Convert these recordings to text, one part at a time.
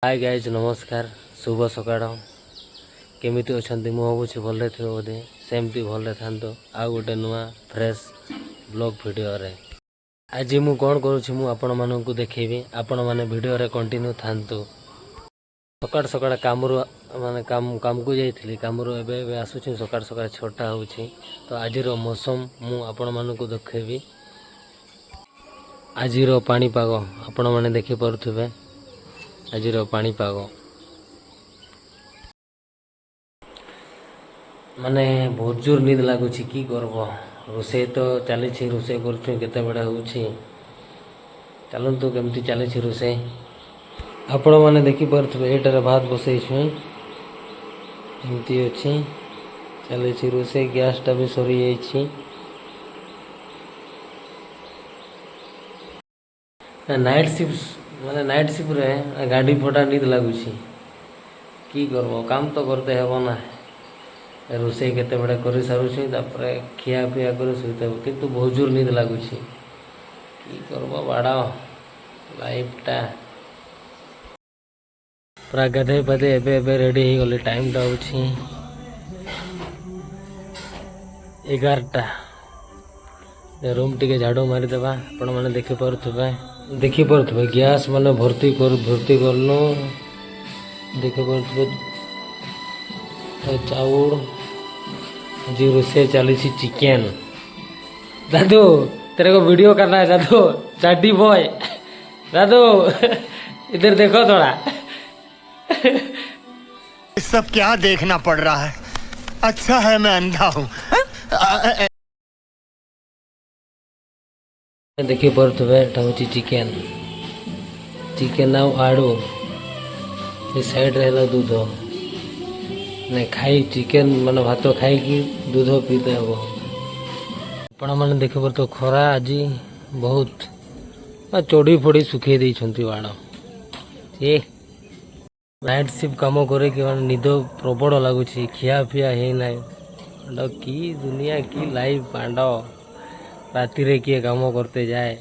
Hi guys नमस्कार शुभ सकाळ केमिति अछंती मु भावुछि भले थिबो बोधे सेमती भले थांतो आ गोटे नुआ फ्रेश ब्लॉग वीडियो रे आज मु कोन करूछि मु आपण माननकु देखैबी आपण माने वीडियो रे कंटिन्यू थांतो सकाळ सकाळ कामरु माने काम को जाइथिली कामरु एबे आसुछि सकाळ सकाळ 6टा होछि तो आजिरो मौसम मु आपण माननकु देखैबी आजिरो पानी पागो आपण माने देखि परथुबे आजिर पाणीपाग माने बहुत जोर नींद लगुच कि करब रोसे तो चली रोसे करते बड़े हो चलतु केमती चली रोसे आपण मैंने देखिपे एटार भात बसई एमती अच्छी चली रोसे गैसटा भी सरी जा नाइट शिफ्ट माने नाइट शिफ्ट रे गाड़ी फटा नींद लगुच कि करब काम तो करते हेब ना रोसे केते बड़े कर सारूँ खिया पिया कर शुते किंतु बहुत जोर नींद लगुच कि करब बाड़ा लाइफटा पूरा गाधे पाधे एबे रेडी हो गले टाइमटा हो 11टा रूम टिके झाड़ू मारिदेवा आपण मैंने देखिपे गैस माने भर्ती करनु देखिपे चाउल जी रोसे चली चिकेन दादू तेरे को वीडियो करना है दादू चाटी बॉय दादू इधर देखो थोड़ा सब क्या देखना पड़ रहा है अच्छा है मैं अंधा हूँ देखी पड़े हूँ चिकेन चिकेन आड़ू ये साइड रहा दूध ने खाई चिकेन माने भात खाई दूध पीते हम आपण मैंने देख तो खरा आज बहुत चोड़ी फोड़ी सुखे देती बाण ये नाइट शिफ्ट कम करे कि निद प्रबल लगुच खिया पिया है ना कि दुनिया की लाइफ पांड राति रे किए काम करते जाए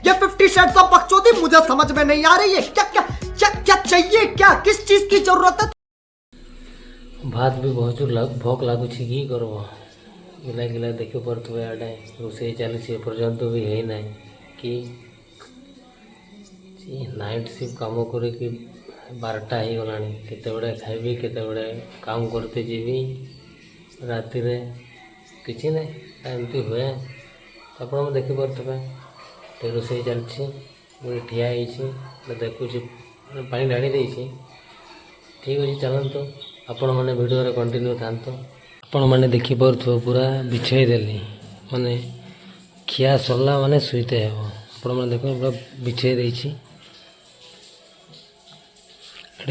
ये 50 शेड्स ऑफ बकचोदी मुझे समझ में नहीं आ रही है क्या क्या क्या क्या चाहिए क्या किस चीज की जरूरत है भात भी बहुत भोक लगुच कि करब गिला गिला देख पड़े आड़े रोसे चली पर्यंत भी है ना कि नाइट शिफ्ट कम कर 12टा हो गला केते खाइबी केते काम करते जीवी राति रे किसी ना एमती हुए आप देखिपे रोसे चलती ठिया देखुच पा ढाड़ी दे ठीक अच्छे चलतु आपण मैंने वीडियो कंटिन्यू था आपण मैंने देखिपे पूरा बिछे देली माने खिया सरला माने शुते हे आपण मैंने देख पूरा बिछे दे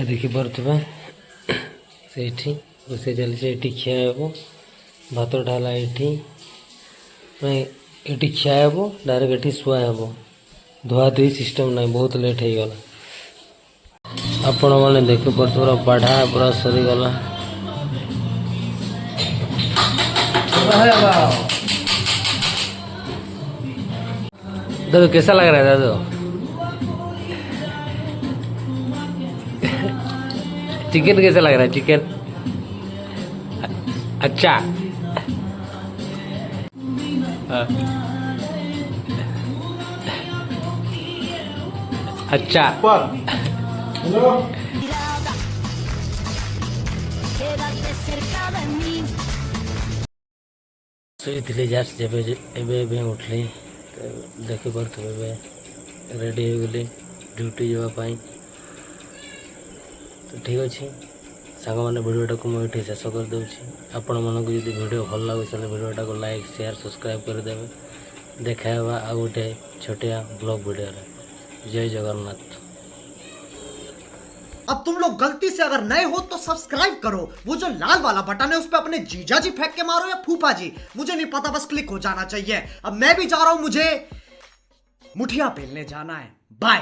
देखिपे से रोसे चली खिया हे भात ढाला ये खिया हे डायरेक्ट ये शुआ हे धुआ धुई सिस्टम ना बहुत लेट हो गला आपण मैंने देख पूरा बाढ़ा पूरा सरीगला दादू कैसा लग रहा है दादू चिकन कैसा लग रहा है चिकन अच्छा अच्छा शुई जस्ट जब उठली देखी पड़े रेडी हो गली ड्यूटी जावाई तो ठीक अच्छे सांग मैंने वीडियोटा को मुझे शेष करदे आपण मानक जब वीडियो भल लगे वीडियोटा को लाइक शेयर सब्सक्राइब करदे देखा आ गोटे छोटिया ब्लॉग वीडियो जय जगन्नाथ। अब तुम लोग गलती से अगर नए हो तो सब्सक्राइब करो वो जो लाल वाला बटन है उस पर अपने जीजा जी फेंक के मारो या फूफा जी मुझे नहीं पता बस क्लिक हो जाना चाहिए। अब मैं भी जा रहा हूं मुझे मुठिया पेलने जाना है बाय।